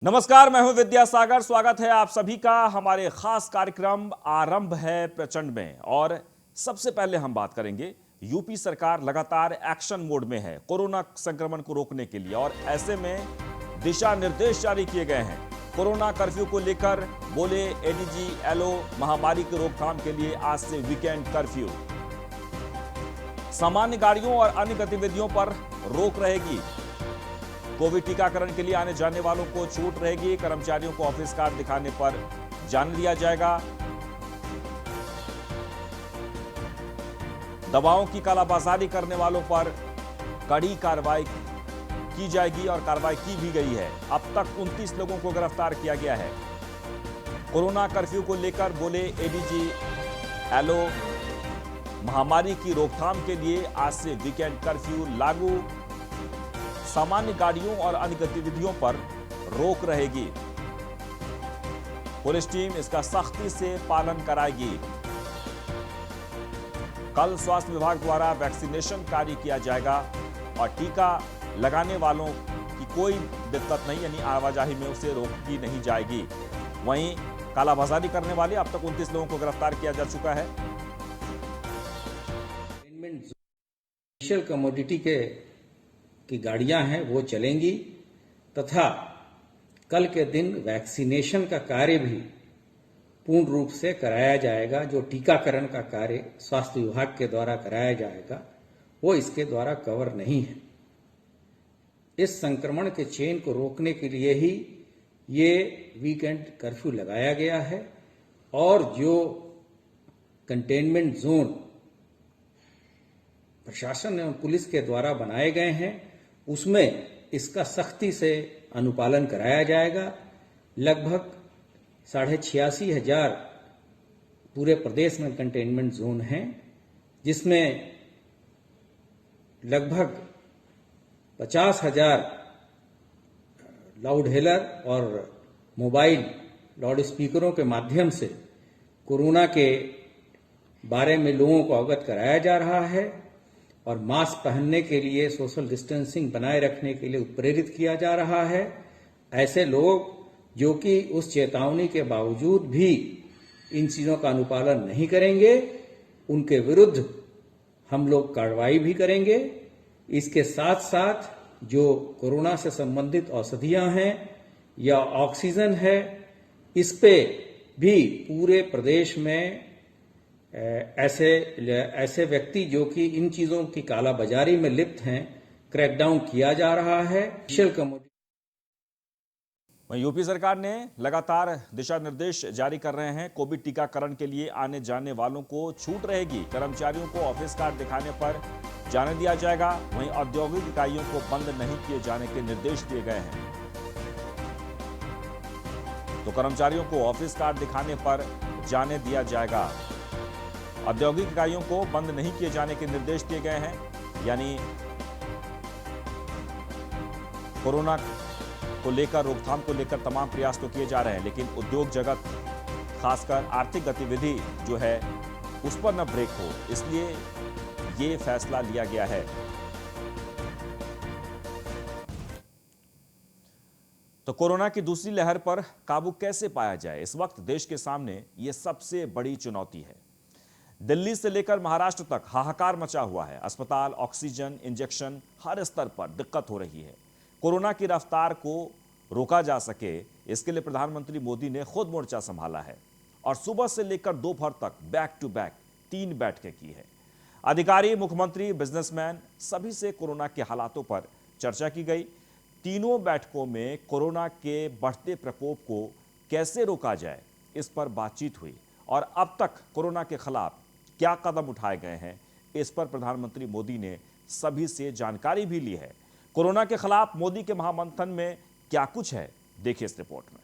नमस्कार, मैं हूं विद्यासागर। स्वागत है आप सभी का हमारे खास कार्यक्रम आरंभ है प्रचंड में। और सबसे पहले हम बात करेंगे, यूपी सरकार लगातार एक्शन मोड में है कोरोना संक्रमण को रोकने के लिए, और ऐसे में दिशा निर्देश जारी किए गए हैं। कोरोना कर्फ्यू को लेकर बोले एडीजी एलओ, महामारी की रोकथाम के लिए आज से वीकेंड कर्फ्यू, सामान्य गाड़ियों और अन्य गतिविधियों पर रोक रहेगी। कोविड टीकाकरण के लिए आने जाने वालों को छूट रहेगी। कर्मचारियों को ऑफिस कार्ड दिखाने पर जाने दिया जाएगा। दवाओं की कालाबाजारी करने वालों पर कड़ी कार्रवाई की जाएगी और कार्रवाई की भी गई है। अब तक 29 लोगों को गिरफ्तार किया गया है। कोरोना कर्फ्यू को लेकर बोले एडीजी एलओ, महामारी की रोकथाम के लिए आज से वीकेंड कर्फ्यू लागू, सामान्य गाड़ियों और अन्य गतिविधियों पर रोक रहेगी। पुलिस टीम इसका सख्ती से पालन कराएगी। कल स्वास्थ्य विभाग द्वारा वैक्सीनेशन कार्य किया जाएगा और टीका लगाने वालों की कोई दिक्कत नहीं, यानी आवाजाही में उसे रोकी नहीं जाएगी। वहीं कालाबाजारी करने वाले अब तक 29 लोगों को गिरफ्तार किया जा चुका है। स्पेशल कमोडिटी की गाड़ियां हैं वो चलेंगी, तथा कल के दिन वैक्सीनेशन का कार्य भी पूर्ण रूप से कराया जाएगा। जो टीकाकरण का कार्य स्वास्थ्य विभाग के द्वारा कराया जाएगा वो इसके द्वारा कवर नहीं है। इस संक्रमण के चेन को रोकने के लिए ही ये वीकेंड कर्फ्यू लगाया गया है। और जो कंटेनमेंट जोन प्रशासन एवं पुलिस के द्वारा बनाए गए हैं उसमें इसका सख्ती से अनुपालन कराया जाएगा। लगभग 86,500 पूरे प्रदेश में कंटेनमेंट जोन हैं, जिसमें लगभग 50,000 लाउड हेलर और मोबाइल लाउड स्पीकरों के माध्यम से कोरोना के बारे में लोगों को अवगत कराया जा रहा है और मास्क पहनने के लिए, सोशल डिस्टेंसिंग बनाए रखने के लिए उत्प्रेरित किया जा रहा है। ऐसे लोग जो कि उस चेतावनी के बावजूद भी इन चीजों का अनुपालन नहीं करेंगे, उनके विरुद्ध हम लोग कार्रवाई भी करेंगे। इसके साथ साथ जो कोरोना से संबंधित औषधियां हैं या ऑक्सीजन है, इस पे भी पूरे प्रदेश में ऐसे व्यक्ति जो कि इन चीजों की कालाबाजारी में लिप्त हैं, क्रैकडाउन किया जा रहा है। वहीं यूपी सरकार ने लगातार दिशा निर्देश जारी कर रहे हैं। कोविड टीकाकरण के लिए आने जाने वालों को छूट रहेगी। कर्मचारियों को ऑफिस कार्ड दिखाने पर जाने दिया जाएगा। वहीं औद्योगिक इकाइयों को बंद नहीं किए जाने के निर्देश दिए गए हैं। तो कर्मचारियों को ऑफिस कार्ड दिखाने पर जाने दिया जाएगा। औद्योगिक इकाइयों को बंद नहीं किए जाने के निर्देश दिए गए हैं। यानी कोरोना को लेकर, रोकथाम को लेकर तमाम प्रयास तो किए जा रहे हैं, लेकिन उद्योग जगत, खासकर आर्थिक गतिविधि जो है उस पर न ब्रेक हो, इसलिए ये फैसला लिया गया है। तो कोरोना की दूसरी लहर पर काबू कैसे पाया जाए, इस वक्त देश के सामने ये सबसे बड़ी चुनौती है। दिल्ली से लेकर महाराष्ट्र तक हाहाकार मचा हुआ है। अस्पताल, ऑक्सीजन, इंजेक्शन, हर स्तर पर दिक्कत हो रही है। कोरोना की रफ्तार को रोका जा सके, इसके लिए प्रधानमंत्री मोदी ने खुद मोर्चा संभाला है और सुबह से लेकर दोपहर तक बैक टू बैक 3 बैठकें की है। अधिकारी, मुख्यमंत्री, बिजनेसमैन, सभी से कोरोना के हालातों पर चर्चा की गई। तीनों बैठकों में कोरोना के बढ़ते प्रकोप को कैसे रोका जाए, इस पर बातचीत हुई और अब तक कोरोना के खिलाफ क्या कदम उठाए गए हैं, इस पर प्रधानमंत्री मोदी ने सभी से जानकारी भी ली है। कोरोना के खिलाफ मोदी के महामंथन में क्या कुछ है, देखिए इस रिपोर्ट में।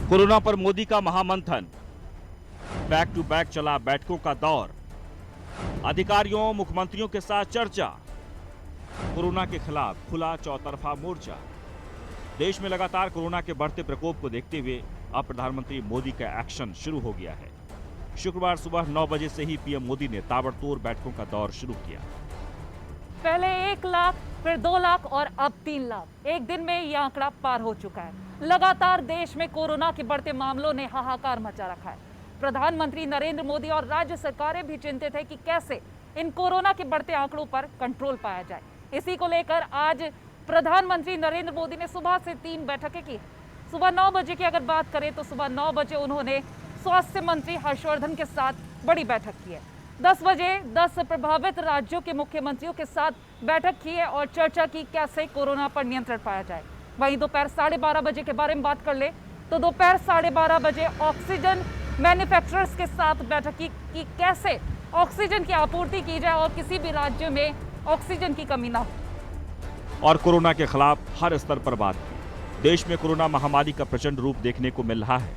कोरोना पर मोदी का महामंथन, बैक टू बैक चला बैठकों का दौर, अधिकारियों, मुख्यमंत्रियों के साथ चर्चा, कोरोना के खिलाफ खुला चौतरफा मोर्चा। देश में लगातार कोरोना के बढ़ते प्रकोप को देखते हुए अब प्रधानमंत्री मोदी का एक्शन शुरू हो गया है। शुक्रवार सुबह 9 बजे से ही पीएम मोदी ने ताबड़तोड़ बैठकों का दौर शुरू किया। पहले 1 लाख, फिर 2 लाख और अब 3 लाख। एक दिन में यह आंकड़ा पार हो चुका है। लगातार देश में कोरोना के बढ़ते मामलों ने हाहाकार मचा रखा है। प्रधानमंत्री नरेंद्र मोदी और राज्य सरकारें भी चिंतित है कि कैसे इन कोरोना के बढ़ते आंकड़ों पर कंट्रोल पाया जाए। इसी को लेकर आज प्रधानमंत्री नरेंद्र मोदी ने सुबह से 3 बैठकें की। सुबह 9 बजे की अगर बात करें तो सुबह 9 बजे उन्होंने स्वास्थ्य मंत्री हर्षवर्धन के साथ बड़ी बैठक की है। 10 बजे 10 प्रभावित राज्यों के मुख्यमंत्रियों के साथ बैठक की है और चर्चा की कैसे कोरोना पर नियंत्रण पाया जाए। वहीं दोपहर 12:30 बजे के बारे में बात कर ले तो दोपहर 12:30 बजे ऑक्सीजन मैन्युफैक्चरर्स के साथ बैठक की कि कैसे ऑक्सीजन की आपूर्ति की जाए और किसी भी राज्य में ऑक्सीजन की कमी ना हो। और कोरोना के खिलाफ हर स्तर पर बात की। देश में कोरोना महामारी का प्रचंड रूप देखने को मिल रहा है।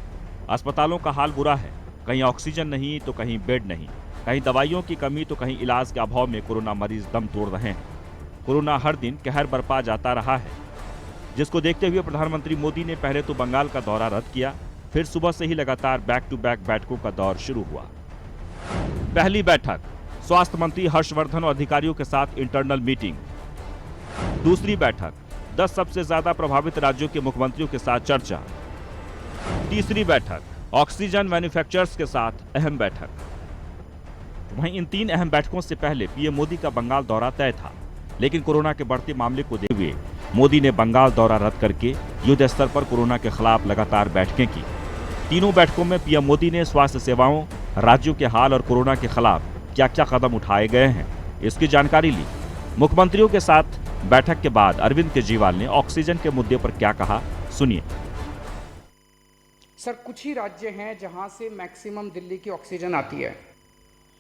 अस्पतालों का हाल बुरा है। कहीं ऑक्सीजन नहीं तो कहीं बेड नहीं, कहीं दवाइयों की कमी तो कहीं इलाज के अभाव में कोरोना मरीज दम तोड़ रहे हैं। कोरोना हर दिन कहर बरपा जाता रहा है, जिसको देखते हुए प्रधानमंत्री मोदी ने पहले तो बंगाल का दौरा रद्द किया, फिर सुबह से ही लगातार बैक टू बैक बैठकों का दौर शुरू हुआ। पहली बैठक स्वास्थ्य मंत्री हर्षवर्धन और अधिकारियों के साथ इंटरनल मीटिंग। दूसरी बैठक 10 सबसे ज्यादा प्रभावित राज्यों के मुख्यमंत्रियों के साथ चर्चा। तीसरी बैठक ऑक्सीजन मैन्युफैक्चरर्स के साथ अहम बैठक। वहीं इन 3 अहम बैठकों से पहले पीएम मोदी का बंगाल दौरा तय था, लेकिन कोरोना के बढ़ते मामले को देखते हुए मोदी ने बंगाल दौरा रद्द करके युद्ध स्तर पर कोरोना के खिलाफ लगातार बैठकें की। तीनों बैठकों में पीएम मोदी ने स्वास्थ्य सेवाओं, राज्यों के हाल और कोरोना के खिलाफ क्या क्या कदम उठाए गए हैं, इसकी जानकारी ली। मुख्यमंत्रियों के साथ बैठक के बाद अरविंद केजरीवाल ने ऑक्सीजन के मुद्दे पर क्या कहा, सुनिए। सर, कुछ ही राज्य हैं जहां से मैक्सिमम दिल्ली की ऑक्सीजन आती है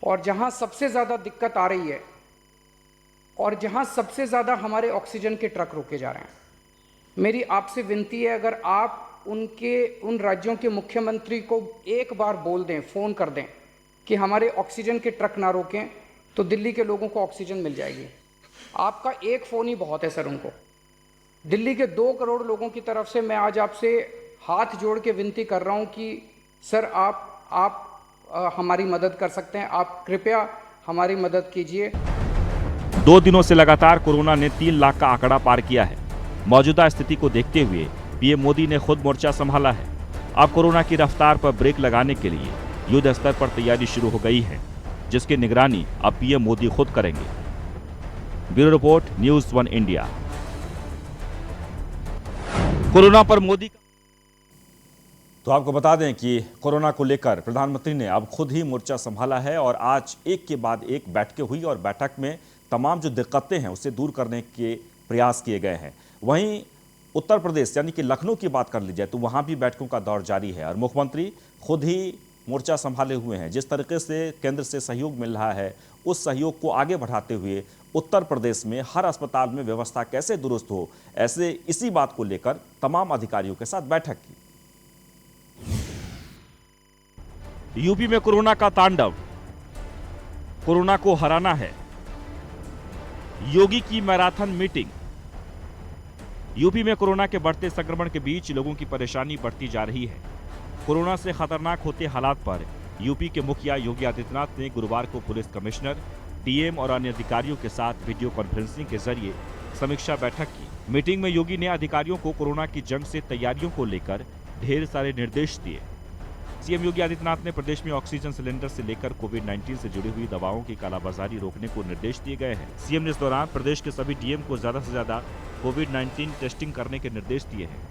और जहां सबसे ज़्यादा दिक्कत आ रही है और जहां सबसे ज़्यादा हमारे ऑक्सीजन के ट्रक रोके जा रहे हैं। मेरी आपसे विनती है, अगर आप उन राज्यों के मुख्यमंत्री को एक बार बोल दें, फ़ोन कर दें कि हमारे ऑक्सीजन के ट्रक ना रोकें, तो दिल्ली के लोगों को ऑक्सीजन मिल जाएगी। आपका एक फ़ोन ही बहुत है सर उनको। दिल्ली के 2 करोड़ लोगों की तरफ से मैं आज आपसे हाथ जोड़ के विनती कर रहा हूं कि सर आप हमारी मदद कर सकते हैं, आप कृपया हमारी मदद कीजिए। 2 दिनों से लगातार कोरोना ने 3 लाख का आंकड़ा पार किया है। मौजूदा स्थिति को देखते हुए पीएम मोदी ने खुद मोर्चा संभाला है। अब कोरोना की रफ्तार पर ब्रेक लगाने के लिए युद्ध स्तर पर तैयारी शुरू हो गई है, जिसकी निगरानी अब पीएम मोदी खुद करेंगे। Bureau report, news 1 India. Corona पर मोदी तो आपको बता दें कि कोरोना को लेकर प्रधानमंत्री ने अब खुद ही मोर्चा संभाला है और आज एक के बाद एक बैठकें हुई और बैठक में तमाम जो दिक्कतें हैं उसे दूर करने के प्रयास किए गए हैं। वहीं उत्तर प्रदेश यानी कि लखनऊ की बात कर ली जाए तो वहां भी बैठकों का दौर जारी है और मुख्यमंत्री खुद ही मोर्चा संभाले हुए हैं। जिस तरीके से केंद्र से सहयोग मिल रहा है, उस सहयोग को आगे बढ़ाते हुए उत्तर प्रदेश में हर अस्पताल में व्यवस्था कैसे दुरुस्त हो, ऐसे इसी बात को लेकर तमाम अधिकारियों के साथ बैठक की। यूपी में कोरोना का तांडव, कोरोना को हराना है। योगी की मैराथन मीटिंग। यूपी में कोरोना के बढ़ते संक्रमण के बीच लोगों की परेशानी बढ़ती जा रही है। कोरोना से खतरनाक होते हालात पर यूपी के मुखिया योगी आदित्यनाथ ने गुरुवार को पुलिस कमिश्नर, डीएम और अन्य अधिकारियों के साथ वीडियो कॉन्फ्रेंसिंग के जरिए समीक्षा बैठक की। मीटिंग में योगी ने अधिकारियों को कोरोना की जंग से तैयारियों को लेकर ढेर सारे निर्देश दिए। सीएम योगी आदित्यनाथ ने प्रदेश में ऑक्सीजन सिलेंडर से लेकर कोविड-19 से जुड़ी हुई दवाओं की कालाबाजारी रोकने को निर्देश दिए गए हैं। सीएम ने इस दौरान प्रदेश के सभी डीएम को ज्यादा से ज्यादा कोविड-19 टेस्टिंग करने के निर्देश दिए हैं।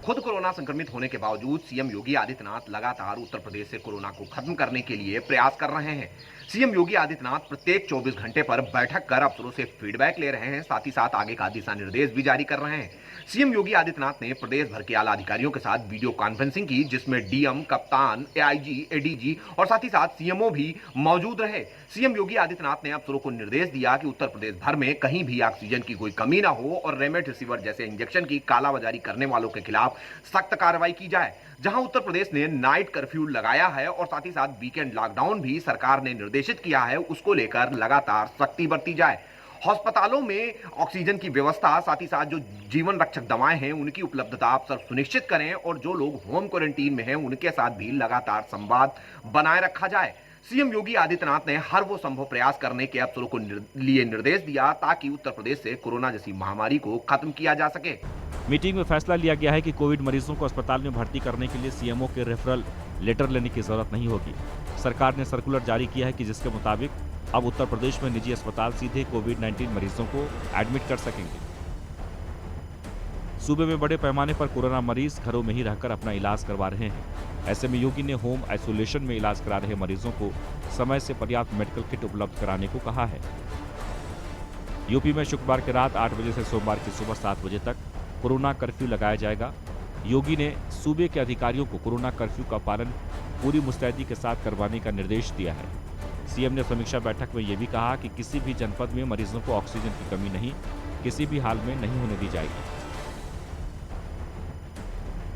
खुद कोरोना संक्रमित होने के बावजूद सीएम योगी आदित्यनाथ लगातार उत्तर प्रदेश से कोरोना को खत्म करने के लिए प्रयास कर रहे हैं। सीएम योगी आदित्यनाथ प्रत्येक 24 घंटे पर बैठक कर अफसरों से फीडबैक ले रहे हैं, साथ ही साथ आगे का दिशा निर्देश भी जारी कर रहे हैं। सीएम योगी आदित्यनाथ ने प्रदेश भर के आला अधिकारियों के साथ वीडियो कॉन्फ्रेंसिंग की, जिसमें डीएम, कप्तान, एआईजी, एडीजी और साथ ही साथ सीएमओ भी मौजूद रहे। सीएम योगी आदित्यनाथ ने अफसरों को निर्देश दिया कि उत्तर प्रदेश भर में कहीं भी ऑक्सीजन की कोई कमी ना हो और रेमडेसिविर जैसे इंजेक्शन की कालाबाजारी करने वालों के खिलाफ सख्त कार्रवाई की जाए। जहां उत्तर प्रदेश ने नाइट कर्फ्यू लगाया है और साथ ही साथ वीकेंड लॉकडाउन भी सरकार ने निर्देशित किया है, उसको लेकर लगातार सख्ती बरती जाए। अस्पतालों में ऑक्सीजन की व्यवस्था, साथ ही साथ जो जीवन रक्षक दवाएं हैं उनकी उपलब्धता आप सब सुनिश्चित करें और जो लोग होम क्वारंटीन में हैं उनके साथ भी लगातार संवाद बनाए रखा जाए। सीएम योगी आदित्यनाथ ने हर वो संभव प्रयास करने के अफसरों को लिए निर्देश दिया ताकि उत्तर प्रदेश से कोरोना जैसी महामारी को खत्म किया जा सके। मीटिंग में फैसला लिया गया है कि कोविड मरीजों को अस्पताल में भर्ती करने के लिए सीएमओ के रेफरल लेटर लेने की जरूरत नहीं होगी। सरकार ने सर्कुलर जारी किया है कि जिसके मुताबिक अब उत्तर प्रदेश में निजी अस्पताल सीधे कोविड-19 मरीजों को एडमिट कर सकेंगे। सूबे में बड़े पैमाने पर कोरोना मरीज घरों में ही रहकर अपना इलाज करवा रहे हैं। ऐसे में योगी ने होम आइसोलेशन में इलाज करा रहे मरीजों को समय से पर्याप्त मेडिकल किट उपलब्ध कराने को कहा है। यूपी में शुक्रवार की रात 8 बजे से सोमवार की सुबह 7 बजे तक कोरोना कर्फ्यू लगाया जाएगा। योगी ने सूबे के अधिकारियों को कोरोना कर्फ्यू का पालन पूरी मुस्तैदी के साथ करवाने का निर्देश दिया है। सीएम ने समीक्षा बैठक में यह भी कहा कि किसी भी जनपद में मरीजों को ऑक्सीजन की कमी नहीं किसी भी हाल में नहीं होने दी जाएगी।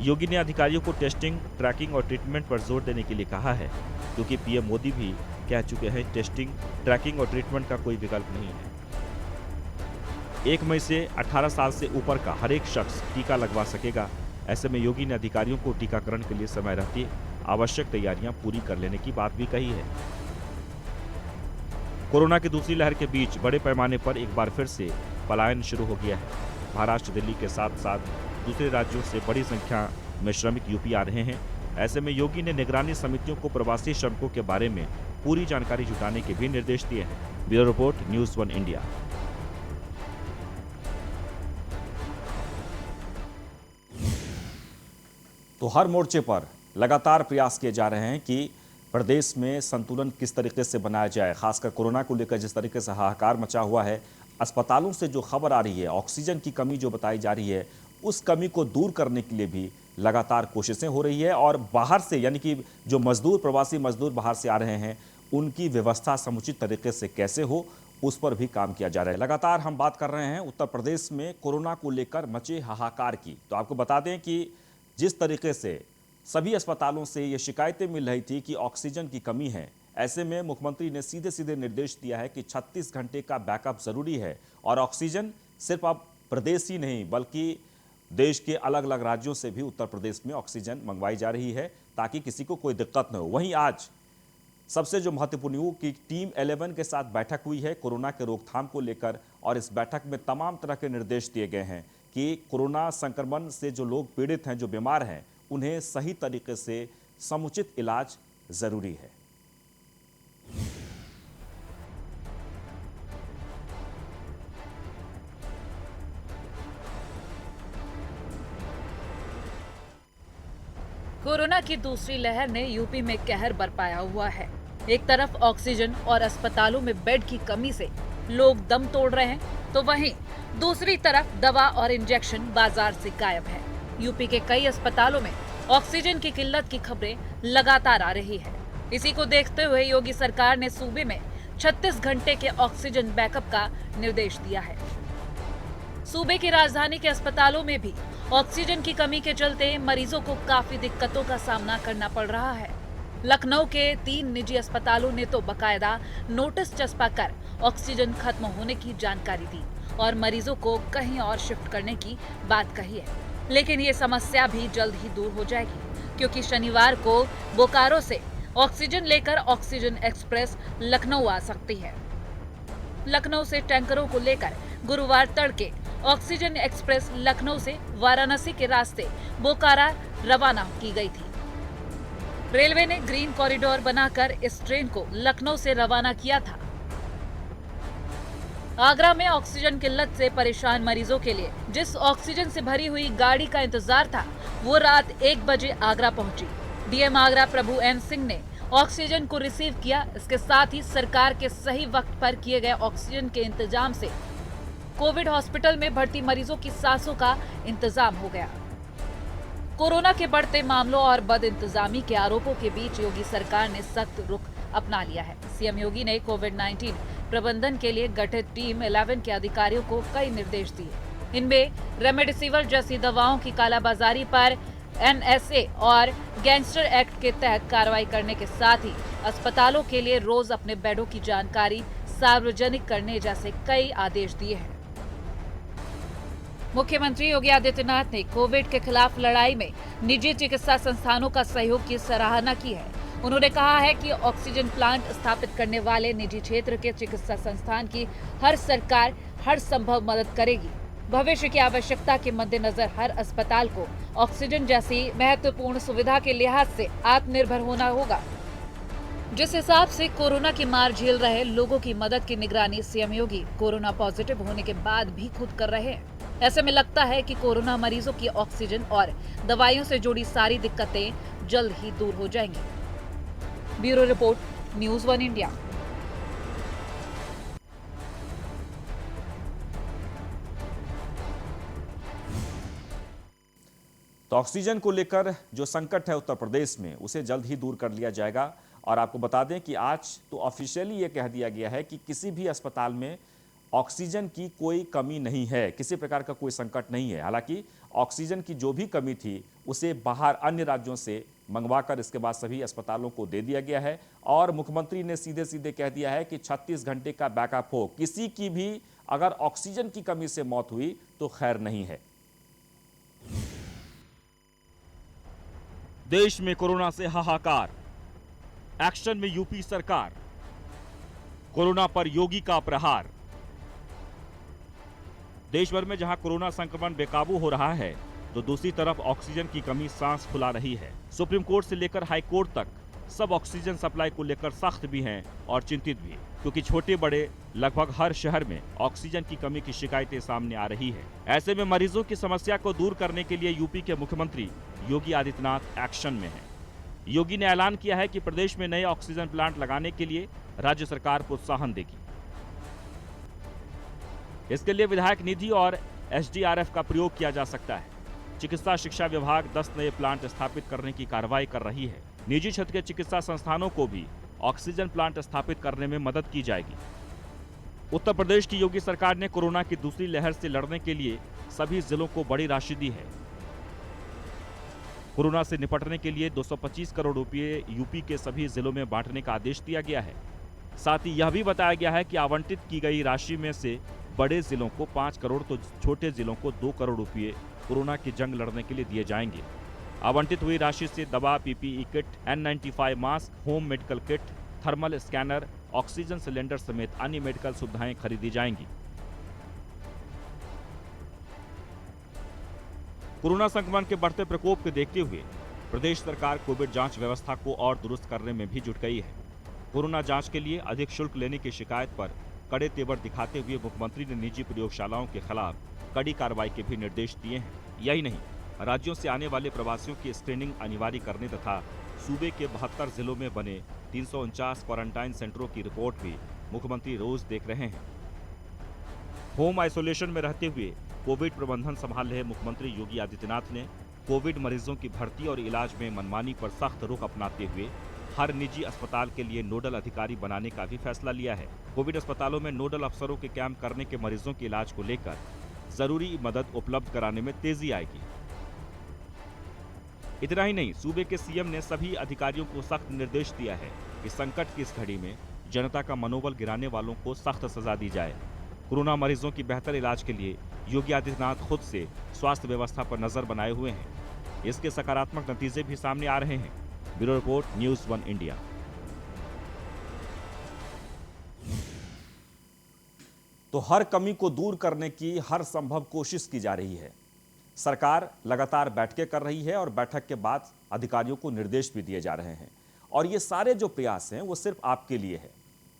योगी ने अधिकारियों को टेस्टिंग, ट्रैकिंग और ट्रीटमेंट पर जोर देने के लिए कहा है, क्योंकि पीएम मोदी भी कह चुके हैं टेस्टिंग, ट्रैकिंग और ट्रीटमेंट का कोई विकल्प नहीं है। 1 मई से 18 साल से ऊपर का हर एक शख्स टीका लगवा सकेगा। ऐसे में योगी ने अधिकारियों को टीकाकरण के लिए समय रहते आवश्यक तैयारियां पूरी कर लेने की बात भी कही है। कोरोना की दूसरी लहर के बीच बड़े पैमाने पर एक बार फिर से पलायन शुरू हो गया है। महाराष्ट्र, दिल्ली के साथ साथ दूसरे राज्यों से बड़ी संख्या में श्रमिक यूपी आ रहे हैं। ऐसे में योगी ने निगरानी समितियों को प्रवासी श्रमिकों के बारे में पूरी जानकारी जुटाने के भी निर्देश दिए हैं। Bureau report, news 1 India. तो हर मोर्चे पर लगातार प्रयास किए जा रहे हैं कि प्रदेश में संतुलन किस तरीके से बनाया जाए। खासकर कोरोना को लेकर जिस तरीके से हाहाकार मचा हुआ है, अस्पतालों से जो खबर आ रही है, ऑक्सीजन की कमी जो बताई जा रही है, उस कमी को दूर करने के लिए भी लगातार कोशिशें हो रही है। और बाहर से, यानी कि जो मजदूर, प्रवासी मजदूर बाहर से आ रहे हैं, उनकी व्यवस्था समुचित तरीके से कैसे हो, उस पर भी काम किया जा रहा है। लगातार हम बात कर रहे हैं उत्तर प्रदेश में कोरोना को लेकर मचे हाहाकार की। तो आपको बता दें कि जिस तरीके से सभी अस्पतालों से ये शिकायतें मिल रही थी कि ऑक्सीजन की कमी है, ऐसे में मुख्यमंत्री ने सीधे सीधे निर्देश दिया है कि 36 घंटे का बैकअप जरूरी है। और ऑक्सीजन सिर्फ अब प्रदेश ही नहीं बल्कि देश के अलग अलग राज्यों से भी उत्तर प्रदेश में ऑक्सीजन मंगवाई जा रही है ताकि किसी को कोई दिक्कत न हो। वहीं आज सबसे जो महत्वपूर्ण हुआ कि टीम 11 के साथ बैठक हुई है कोरोना के रोकथाम को लेकर। और इस बैठक में तमाम तरह के निर्देश दिए गए हैं कि कोरोना संक्रमण से जो लोग पीड़ित हैं, जो बीमार हैं, उन्हें सही तरीके से समुचित इलाज जरूरी है। कोरोना की दूसरी लहर ने यूपी में कहर बरपाया हुआ है। एक तरफ ऑक्सीजन और अस्पतालों में बेड की कमी से लोग दम तोड़ रहे हैं, तो वहीं दूसरी तरफ दवा और इंजेक्शन बाजार से गायब है। यूपी के कई अस्पतालों में ऑक्सीजन की किल्लत की खबरें लगातार आ रही है। इसी को देखते हुए योगी सरकार ने सूबे में 36 घंटे के ऑक्सीजन बैकअप का निर्देश दिया है। सूबे की राजधानी के अस्पतालों में भी ऑक्सीजन की कमी के चलते मरीजों को काफी दिक्कतों का सामना करना पड़ रहा है। लखनऊ के 3 निजी अस्पतालों ने तो बकायदा नोटिस चस्पा कर ऑक्सीजन खत्म होने की जानकारी दी और मरीजों को कहीं और शिफ्ट करने की बात कही है। लेकिन ये समस्या भी जल्द ही दूर हो जाएगी, क्योंकि शनिवार को बोकारो से ऑक्सीजन लेकर ऑक्सीजन एक्सप्रेस लखनऊ आ सकती है। लखनऊ से टैंकरों को लेकर गुरुवार तड़के ऑक्सीजन एक्सप्रेस लखनऊ से वाराणसी के रास्ते बोकारो रवाना की गई थी। रेलवे ने ग्रीन कॉरिडोर बनाकर इस ट्रेन को लखनऊ से रवाना किया था। आगरा में ऑक्सीजन किल्लत से परेशान मरीजों के लिए जिस ऑक्सीजन से भरी हुई गाड़ी का इंतजार था, वो रात 1 बजे आगरा पहुंची। डीएम आगरा प्रभु एन सिंह ने ऑक्सीजन को रिसीव किया। इसके साथ ही सरकार के सही वक्त पर किए गए ऑक्सीजन के इंतजाम से कोविड हॉस्पिटल में भर्ती मरीजों की सांसों का इंतजाम हो गया। कोरोना के बढ़ते मामलों और बद इंतजामी के आरोपों के बीच योगी सरकार ने सख्त रुख अपना लिया है। सीएम योगी ने कोविड-19 प्रबंधन के लिए गठित टीम 11 के अधिकारियों को कई निर्देश दिए। इनमें रेमडेसिविर जैसी दवाओं की कालाबाजारी पर एनएसए और गैंगस्टर एक्ट के तहत कार्रवाई करने के साथ ही अस्पतालों के लिए रोज अपने बेडों की जानकारी सार्वजनिक करने जैसे कई आदेश दिए हैं। मुख्यमंत्री योगी आदित्यनाथ ने कोविड के खिलाफ लड़ाई में निजी चिकित्सा संस्थानों का सहयोग की सराहना की है। उन्होंने कहा है कि ऑक्सीजन प्लांट स्थापित करने वाले निजी क्षेत्र के चिकित्सा संस्थान की हर सरकार हर संभव मदद करेगी। भविष्य की आवश्यकता के मद्देनजर हर अस्पताल को ऑक्सीजन जैसी महत्वपूर्ण सुविधा के लिहाज से आत्मनिर्भर होना होगा। जिस हिसाब से कोरोना की मार झेल रहे लोगों की मदद की निगरानी सीएम योगी कोरोना पॉजिटिव होने के बाद भी खुद कर रहे हैं। ऐसे में लगता है कि कोरोना मरीजों की ऑक्सीजन और दवाइयों से जुड़ी सारी दिक्कतें जल्द ही दूर हो जाएंगी। Bureau report, news 1 India. तो ऑक्सीजन को लेकर जो संकट है उत्तर प्रदेश में, उसे जल्द ही दूर कर लिया जाएगा। और आपको बता दें कि आज तो ऑफिशियली ये कह दिया गया है कि किसी भी अस्पताल में ऑक्सीजन की कोई कमी नहीं है, किसी प्रकार का कोई संकट नहीं है। हालांकि ऑक्सीजन की जो भी कमी थी उसे बाहर अन्य राज्यों से मंगवाकर इसके बाद सभी अस्पतालों को दे दिया गया है। और मुख्यमंत्री ने सीधे सीधे कह दिया है कि 36 घंटे का बैकअप हो, किसी की भी अगर ऑक्सीजन की कमी से मौत हुई तो खैर नहीं है। देश में कोरोना से हाहाकार, एक्शन में यूपी सरकार, कोरोना पर योगी का प्रहार। देश भर में जहां कोरोना संक्रमण बेकाबू हो रहा है, तो दूसरी तरफ ऑक्सीजन की कमी सांस फुला रही है। सुप्रीम कोर्ट से लेकर हाई कोर्ट तक सब ऑक्सीजन सप्लाई को लेकर सख्त भी हैं और चिंतित भी, क्योंकि छोटे बड़े लगभग हर शहर में ऑक्सीजन की कमी की शिकायतें सामने आ रही है। ऐसे में मरीजों की समस्या को दूर करने के लिए यूपी के मुख्यमंत्री योगी आदित्यनाथ एक्शन में हैं। योगी ने ऐलान किया है कि प्रदेश में नए ऑक्सीजन प्लांट लगाने के लिए राज्य सरकार प्रोत्साहन देगी। इसके लिए विधायक निधि और एसडीआरएफ का प्रयोग किया जा सकता है। चिकित्सा शिक्षा विभाग 10 नए प्लांट स्थापित करने की कार्रवाई कर रही है। निजी क्षेत्र के चिकित्सा संस्थानों को भी ऑक्सीजन प्लांट स्थापित करने में मदद की जाएगी। उत्तर प्रदेश की योगी सरकार ने कोरोना की दूसरी लहर से लड़ने के लिए सभी जिलों को बड़ी राशि दी है। कोरोना से निपटने के लिए 225 करोड़ रुपए यूपी के सभी जिलों में बांटने का आदेश दिया गया है। साथ ही यह भी बताया गया है कि आवंटित की गई राशि में से बड़े जिलों को 5 करोड़ तो छोटे जिलों को 2 करोड़ रुपए कोरोना की जंग लड़ने के लिए दिए जाएंगे। आवंटित हुई राशि से दवा, PPE kit, N95 mask, home medical kit, thermal scanner, oxygen cylinder समेत अन्य मेडिकल सुविधाएं खरीदी जाएंगी। कोरोना संक्रमण के बढ़ते प्रकोप को देखते हुए प्रदेश सरकार कोविड जांच व्यवस्था को और दुरुस्त करने में भी जुट गई है। कोरोना जांच के लिए अधिक शुल्क लेने की शिकायत पर कड़े तेवर दिखाते हुए मुख्यमंत्री ने निजी प्रयोगशालाओं के खिलाफ कड़ी कार्रवाई के भी निर्देश दिए हैं। यही नहीं, राज्यों से आने वाले प्रवासियों की स्क्रीनिंग अनिवार्य करने तथा सूबे के 72 जिलों में बने 349 क्वारंटाइन सेंटरों की रिपोर्ट भी मुख्यमंत्री रोज देख रहे हैं। होम आइसोलेशन में रहते हुए कोविड प्रबंधन संभाल रहे मुख्यमंत्री योगी आदित्यनाथ ने कोविड मरीजों की भर्ती और इलाज में मनमानी पर सख्त रुख अपनाते हुए हर निजी अस्पताल के लिए नोडल अधिकारी बनाने का भी फैसला लिया है। कोविड अस्पतालों में नोडल अफसरों के कैंप करने के मरीजों के इलाज को लेकर जरूरी मदद उपलब्ध कराने में तेजी आएगी। इतना ही नहीं, सूबे के सीएम ने सभी अधिकारियों को सख्त निर्देश दिया है कि संकट की इस घड़ी में जनता का मनोबल गिराने वालों को सख्त सजा दी जाए। कोरोना मरीजों की बेहतर इलाज के लिए योगी आदित्यनाथ खुद से स्वास्थ्य व्यवस्था पर नजर बनाए हुए हैं। इसके सकारात्मक नतीजे भी सामने आ रहे हैं। Bureau report, news 1 India. तो हर कमी को दूर करने की हर संभव कोशिश की जा रही है। सरकार लगातार बैठकें कर रही है और बैठक के बाद अधिकारियों को निर्देश भी दिए जा रहे हैं। और ये सारे जो प्रयास हैं वो सिर्फ आपके लिए है,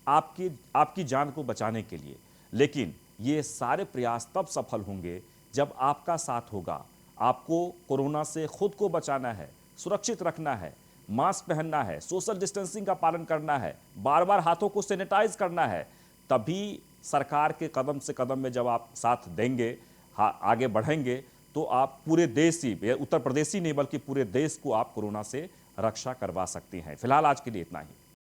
आपकी जान को बचाने के लिए। लेकिन ये सारे प्रयास तब सफल होंगे जब आपका साथ होगा। आपको कोरोना से खुद को बचाना है, सुरक्षित रखना है, मास्क पहनना है, सोशल डिस्टेंसिंग का पालन करना है, बार बार हाथों को सैनिटाइज करना है। तभी सरकार के कदम से कदम में जब आप साथ देंगे, आगे बढ़ेंगे, तो आप पूरे देश ही, उत्तर प्रदेश ही नहीं बल्कि पूरे देश को आप कोरोना से रक्षा करवा सकती हैं। फिलहाल आज के लिए इतना ही।